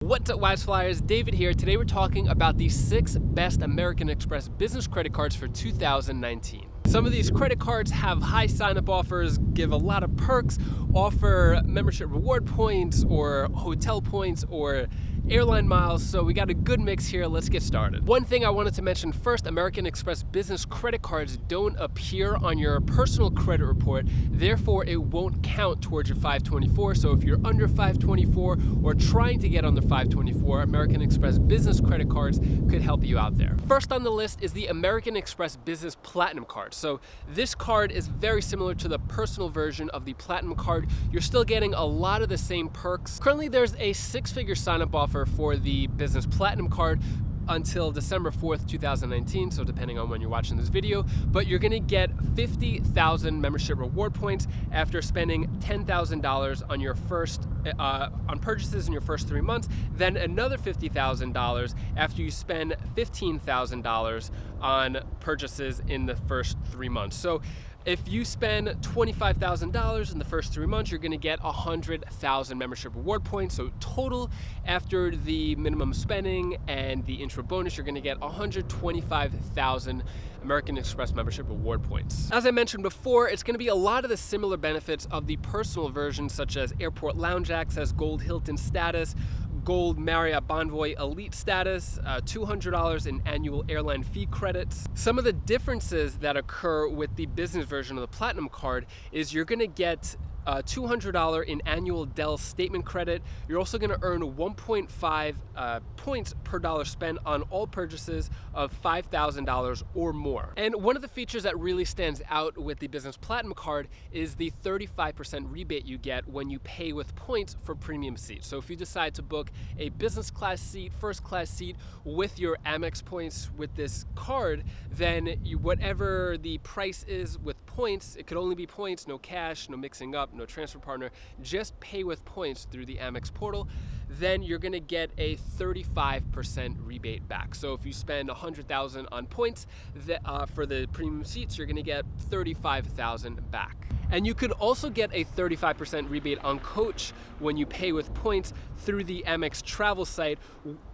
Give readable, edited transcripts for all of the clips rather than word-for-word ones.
What's up, Wise Flyers? David here. Today we're talking about the 6 best American Express business credit cards for 2019. Some of these credit cards have high sign-up offers, give a lot of perks, offer membership reward points or hotel points or airline miles, so we got a good mix here. Let's get started. One thing I wanted to mention first, American Express business credit cards don't appear on your personal credit report, therefore it won't count towards your 524. So if you're under 524 or trying to get under 524, American Express business credit cards could help you out there. First on the list is the American Express Business Platinum Card. So this card is very similar to the personal version of the Platinum Card. You're still getting a lot of the same perks. Currently there's a 6-figure sign-up offer for the Business Platinum Card until December 4th, 2019, so depending on when you're watching this video, but you're gonna get 50,000 membership reward points after spending $10,000 on your first on purchases in your first 3 months, then another $50,000 after you spend $15,000 on purchases in the first 3 months. So if you spend $25,000 in the first 3 months, you're gonna get 100,000 membership reward points. So total, after the minimum spending and the intro bonus, you're gonna get 125,000 American Express membership reward points. As I mentioned before, it's gonna be a lot of the similar benefits of the personal version, such as airport lounge access, gold Hilton status, gold Marriott Bonvoy elite status, $200 in annual airline fee credits. Some of the differences that occur with the business version of the Platinum Card is you're gonna get $200 in annual Dell statement credit. You're also going to earn 1.5 points per dollar spent on all purchases of $5,000 or more. And one of the features that really stands out with the Business Platinum Card is the 35% rebate you get when you pay with points for premium seats. So if you decide to book a business class seat, first class seat with your Amex points with this card, then whatever the price is with points, it could only be points, no cash, no mixing up, no transfer partner, just pay with points through the Amex portal, then you're gonna get a 35% rebate back. So if you spend $100,000 on points for the premium seats, you're gonna get $35,000 back. And you could also get a 35% rebate on coach when you pay with points through the Amex travel site,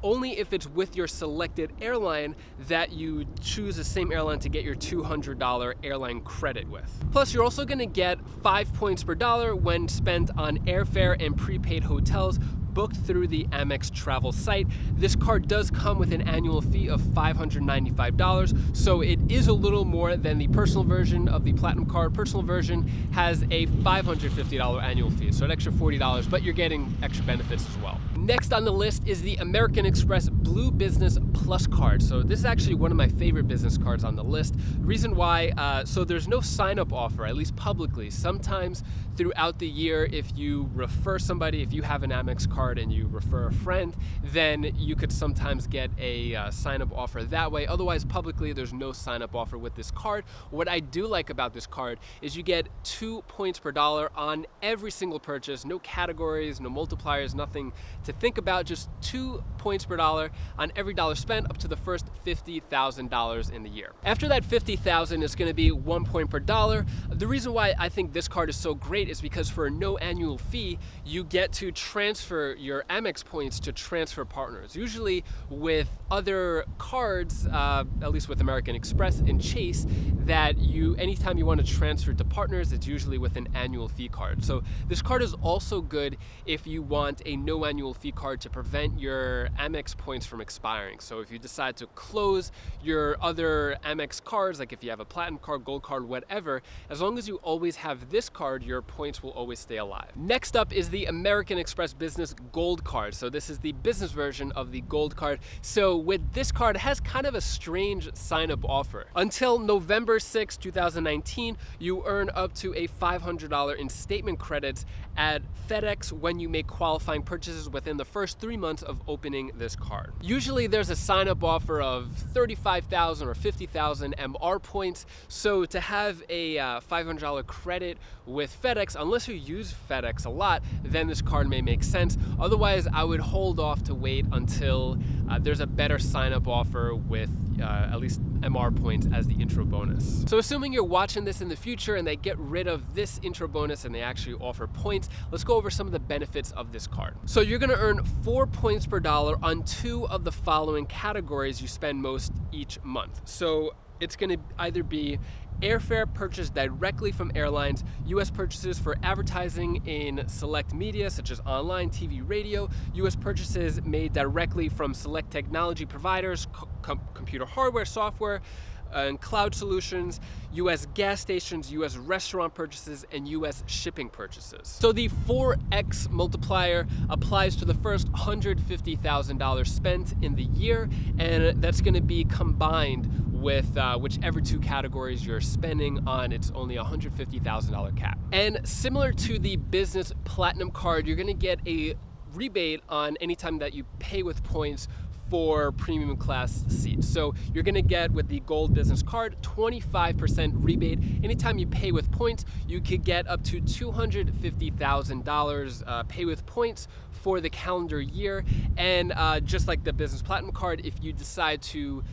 only if it's with your selected airline that you choose the same airline to get your $200 airline credit with. Plus, you're also gonna get 5 points per dollar when spent on airfare and prepaid hotels booked through the Amex travel site. This card does come with an annual fee of $595, so it is a little more than the personal version of the Platinum Card. Personal version has a $550 annual fee, so an extra $40, but you're getting extra benefits as well. Next on the list is the American Express Blue Business Plus Card. So this is actually one of my favorite business cards on the list. Reason why, so there's no sign-up offer, at least publicly. Sometimes throughout the year, if you refer somebody, if you have an Amex card and you refer a friend, then you could sometimes get a sign-up offer that way. Otherwise, publicly, there's no sign-up offer with this card. What I do like about this card is you get 2 points per dollar on every single purchase, no categories, no multipliers, nothing to think about, just 2 points per dollar on every dollar spent up to the first $50,000 in the year. After that $50,000 is gonna be 1 point per dollar. The reason why I think this card is so great is because for no annual fee, you get to transfer your Amex points to transfer partners. Usually with other cards, at least with American Express and Chase, that anytime you want to transfer to partners, it's usually with an annual fee card. So this card is also good if you want a no annual fee card to prevent your Amex points from expiring. So if you decide to close your other Amex cards, like if you have a Platinum Card, Gold Card, whatever, as long as you always have this card, your points will always stay alive. Next up is the American Express Business Gold Card. So this is the business version of the Gold Card. So with this card, it has kind of a strange sign-up offer. Until November 6, 2019, you earn up to a $500 in statement credits at FedEx when you make qualifying purchases within the first 3 months of opening this card. Usually there's a sign-up offer of 35,000 or 50,000 MR points. So to have a $500 credit with FedEx, unless you use FedEx a lot, then this card may make sense. Otherwise, I would hold off to wait until there's a better sign-up offer with at least MR points as the intro bonus. So assuming you're watching this in the future and they get rid of this intro bonus and they actually offer points, let's go over some of the benefits of this card. So you're gonna earn 4 points per dollar on 2 of the following categories you spend most each month. So it's gonna either be airfare purchased directly from airlines, US purchases for advertising in select media such as online, TV, radio, US purchases made directly from select technology providers, computer hardware, software, and cloud solutions, US gas stations, US restaurant purchases, and US shipping purchases. So the 4x multiplier applies to the first $150,000 spent in the year, and that's gonna be combined with whichever 2 categories you're spending on. It's only a $150,000 cap. And similar to the business platinum card, you're gonna get a rebate on any time that you pay with points for premium class seats. So you're gonna get, with the gold business card, 25% rebate. Anytime you pay with points, you could get up to $250,000 pay with points for the calendar year. And just like the business platinum card, if you decide to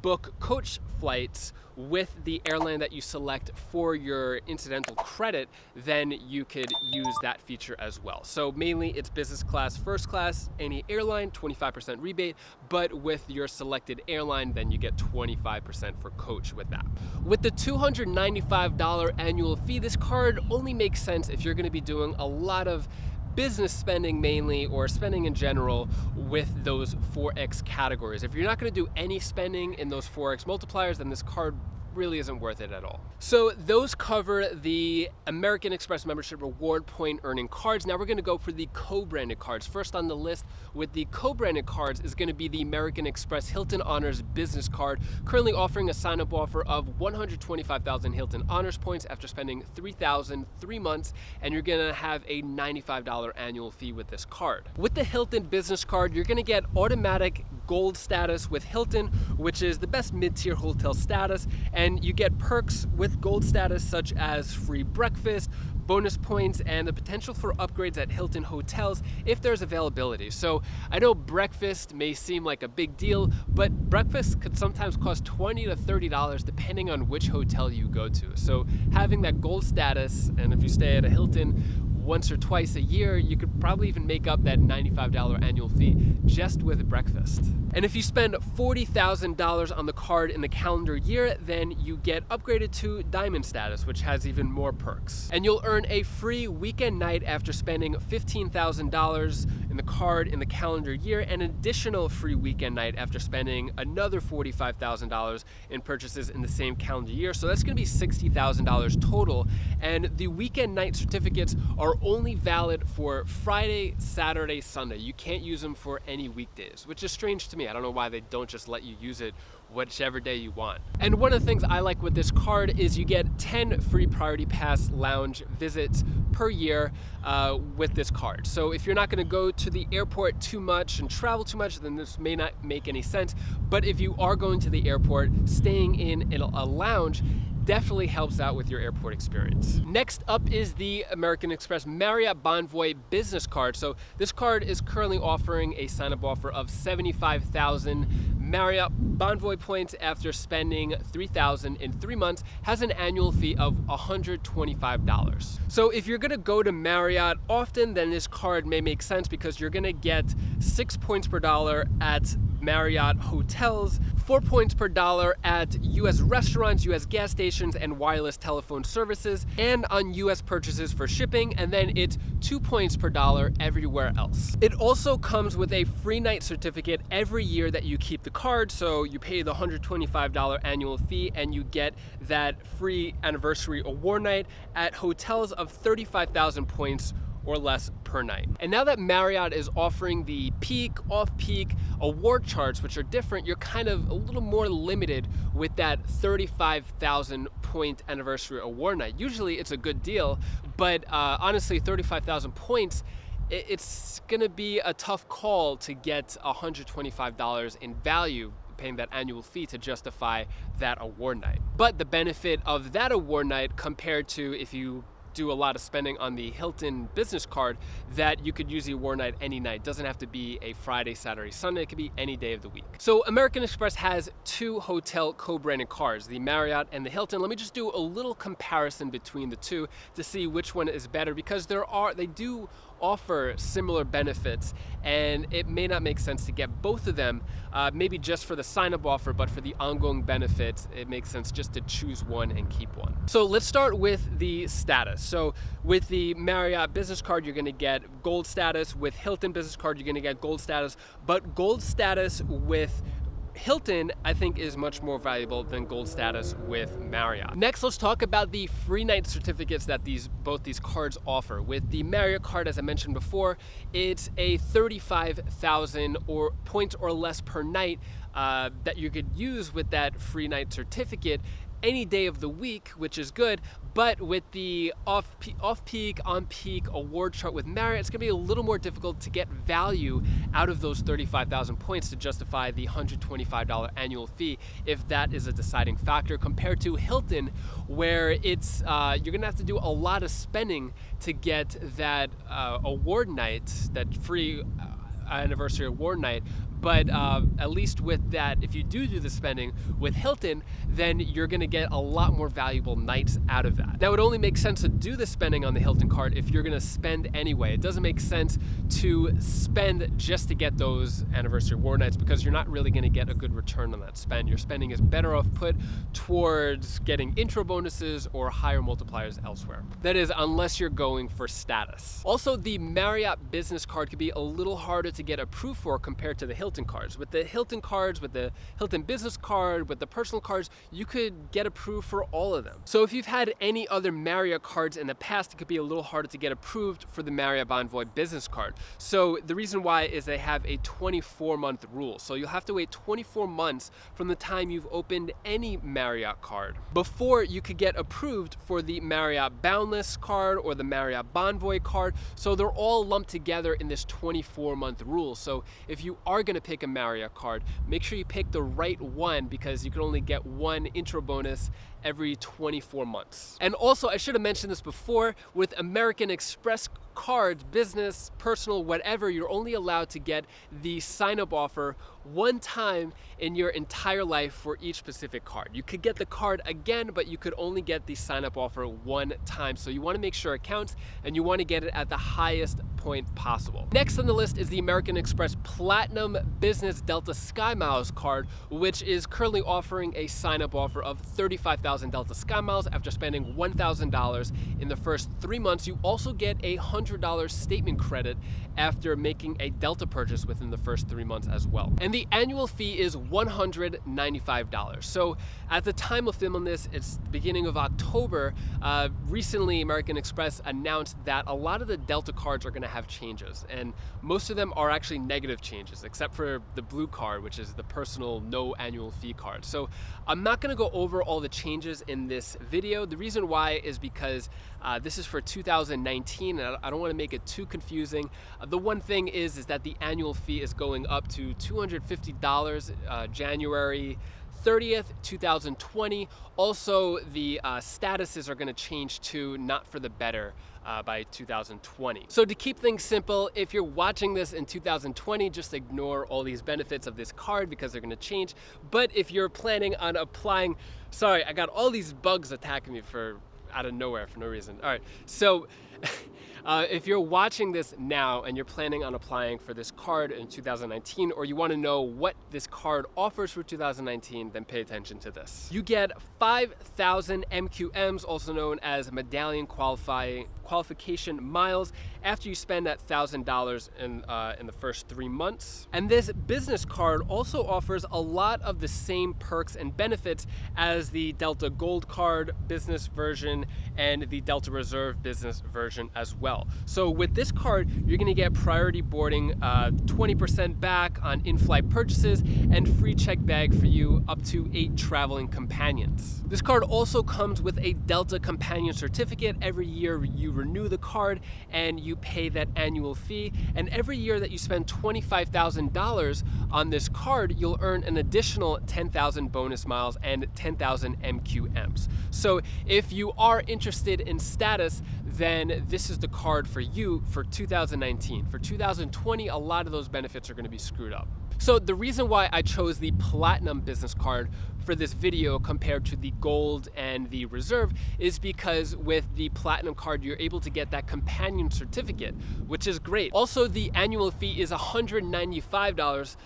book coach flights with the airline that you select for your incidental credit, then you could use that feature as well. So mainly it's business class, first class, any airline, 25% rebate, but with your selected airline, then you get 25% for coach with that. With the $295 annual fee, this card only makes sense if you're gonna be doing a lot of business spending mainly, or spending in general, with those 4x categories. If you're not going to do any spending in those 4x multipliers, then this card really isn't worth it at all. So those cover the American Express membership reward point earning cards. Now we're going to go for the co-branded cards. First on the list with the co-branded cards is going to be the American Express Hilton Honors Business Card, currently offering a sign-up offer of 125,000 Hilton Honors points after spending 3,000 3 months, and you're going to have a $95 annual fee with this card. With the Hilton Business Card, you're going to get automatic gold status with Hilton, which is the best mid-tier hotel status, and you get perks with gold status such as free breakfast, bonus points, and the potential for upgrades at Hilton hotels if there's availability. So I know breakfast may seem like a big deal, but breakfast could sometimes cost $20 to $30 depending on which hotel you go to. So having that gold status, and if you stay at a Hilton once or twice a year, you could probably even make up that $95 annual fee just with breakfast. And if you spend $40,000 on the card in the calendar year, then you get upgraded to Diamond status, which has even more perks. And you'll earn a free weekend night after spending $15,000 in the card in the calendar year, and an additional free weekend night after spending another $45,000 in purchases in the same calendar year. So that's gonna be $60,000 total. And the weekend night certificates are only valid for Friday, Saturday, Sunday. You can't use them for any weekdays, which is strange to me. I don't know why they don't just let you use it whichever day you want. And one of the things I like with this card is you get 10 free Priority Pass lounge visits per year with this card. So if you're not gonna go to the airport too much and travel too much, then this may not make any sense. But if you are going to the airport, staying in a lounge definitely helps out with your airport experience. Next up is the American Express Marriott Bonvoy Business Card. So this card is currently offering a sign-up offer of 75,000 Marriott Bonvoy points after spending 3,000 in 3 months, has an annual fee of $125. So if you're gonna go to Marriott often, then this card may make sense because you're gonna get 6 points per dollar at Marriott hotels, 4 points per dollar at US restaurants, US gas stations, and wireless telephone services, and on US purchases for shipping, and then it's 2 points per dollar everywhere else. It also comes with a free night certificate every year that you keep the card, so you pay the $125 annual fee and you get that free anniversary award night at hotels of 35,000 points or less per night. And now that Marriott is offering the peak, off-peak award charts, which are different, you're kind of a little more limited with that 35,000 point anniversary award night. Usually it's a good deal, but honestly, 35,000 points, it's gonna be a tough call to get $125 in value, paying that annual fee to justify that award night. But the benefit of that award night compared to if you do a lot of spending on the Hilton business card that you could use the award night any night. It doesn't have to be a Friday, Saturday, Sunday. It could be any day of the week. So American Express has two hotel co-branded cards, the Marriott and the Hilton. Let me just do a little comparison between the two to see which one is better, because they do offer similar benefits, and it may not make sense to get both of them, maybe just for the sign-up offer, but for the ongoing benefits, it makes sense just to choose one and keep one. So let's start with the status. So with the Marriott business card, you're gonna get gold status. With Hilton business card, you're gonna get gold status, but gold status with Hilton, I think, is much more valuable than gold status with Marriott. Next, let's talk about the free night certificates that both these cards offer. With the Marriott card, as I mentioned before, it's a 35,000 points or less per night that you could use with that free night certificate any day of the week, which is good. But with the off-peak, on-peak award chart with Marriott, it's gonna be a little more difficult to get value out of those 35,000 points to justify the $125 annual fee, if that is a deciding factor, compared to Hilton, where it's you're gonna have to do a lot of spending to get that award night, that free anniversary award night. But at least with that, if you do the spending with Hilton, then you're gonna get a lot more valuable nights out of that. Now, it only makes sense to do the spending on the Hilton card if you're gonna spend anyway. It doesn't make sense to spend just to get those anniversary award nights, because you're not really gonna get a good return on that spend. Your spending is better off put towards getting intro bonuses or higher multipliers elsewhere. That is, unless you're going for status. Also, the Marriott business card could be a little harder to get approved for compared to the Hilton cards. With the Hilton cards, with the Hilton business card, with the personal cards, you could get approved for all of them. So if you've had any other Marriott cards in the past, it could be a little harder to get approved for the Marriott Bonvoy business card. So the reason why is they have a 24-month rule. So you'll have to wait 24 months from the time you've opened any Marriott card before you could get approved for the Marriott Boundless card or the Marriott Bonvoy card. So they're all lumped together in this 24-month rule. So if you are going to pick a Marriott card, make sure you pick the right one, because you can only get one intro bonus every 24 months. And also, I should have mentioned this before, with American Express cards, business, personal, whatever, you're only allowed to get the sign-up offer one time in your entire life for each specific card. You could get the card again, but you could only get the sign-up offer one time. So you want to make sure it counts, and you want to get it at the highest point possible. Next on the list is the American Express Platinum Business Delta Sky Miles card, which is currently offering a sign-up offer of 35,000 Delta Sky Miles after spending $1,000 in the first 3 months. You also get a $100 statement credit after making a Delta purchase within the first 3 months as well. And the annual fee is $195. So at the time of filming this, it's the beginning of October. Recently, American Express announced that a lot of the Delta cards are going to have changes, and most of them are actually negative changes, except for the blue card, which is the personal no annual fee card. So I'm not going to go over all the changes in this video. The reason why is because this is for 2019, and I don't want to make it too confusing. The one thing is that the annual fee is going up to $250 January 30th, 2020. Also, the statuses are going to change to not for the better by 2020. So to keep things simple, if you're watching this in 2020, just ignore all these benefits of this card because they're going to change. But if you're planning on applying, sorry, I got all these bugs attacking me out of nowhere for no reason. All right, so if you're watching this now and you're planning on applying for this card in 2019, or you want to know what this card offers for 2019, then pay attention to this. You get 5,000 MQMs, also known as Medallion Qualification Miles, after you spend that $1,000 in the first 3 months. And this business card also offers a lot of the same perks and benefits as the Delta Gold card business version and the Delta Reserve business version as well. So with this card, you're going to get priority boarding, 20% back on in-flight purchases, and free check bag for you up to 8 traveling companions. This card also comes with a Delta Companion Certificate. Every year you renew the card and you pay that annual fee, and every year that you spend $25,000 on this card, you'll earn an additional 10,000 bonus miles and 10,000 MQMs. So if you are interested in status, then this is the card for you for 2019. For 2020, a lot of those benefits are going to be screwed up. So the reason why I chose the Platinum business card for this video compared to the Gold and the Reserve is because with the Platinum card, you're able to get that companion certificate, which is great. Also, the annual fee is $195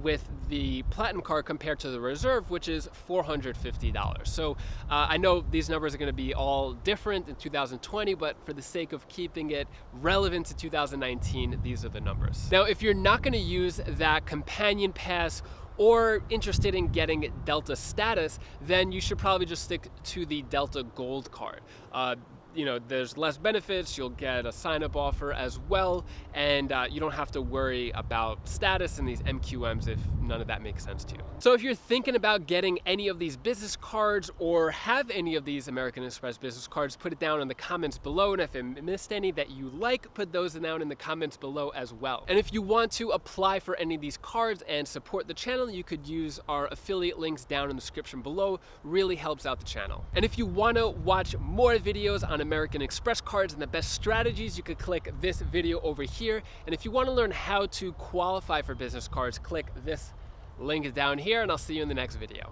with the Platinum card compared to the Reserve, which is $450. So I know these numbers are going to be all different in 2020, but for the sake of keeping it relevant to 2019, these are the numbers. Now, if you're not going to use that companion pass or interested in getting Delta status, then you should probably just stick to the Delta Gold card. There's less benefits, you'll get a sign-up offer as well, and you don't have to worry about status and these MQMs if none of that makes sense to you. So if you're thinking about getting any of these business cards or have any of these American Express business cards, put it down in the comments below, and if I missed any that you like, put those down in the comments below as well. And if you want to apply for any of these cards and support the channel, you could use our affiliate links down in the description below. Really helps out the channel. And if you want to watch more videos on American Express cards and the best strategies, you could click this video over here. And if you want to learn how to qualify for business cards, click this link down here, and I'll see you in the next video.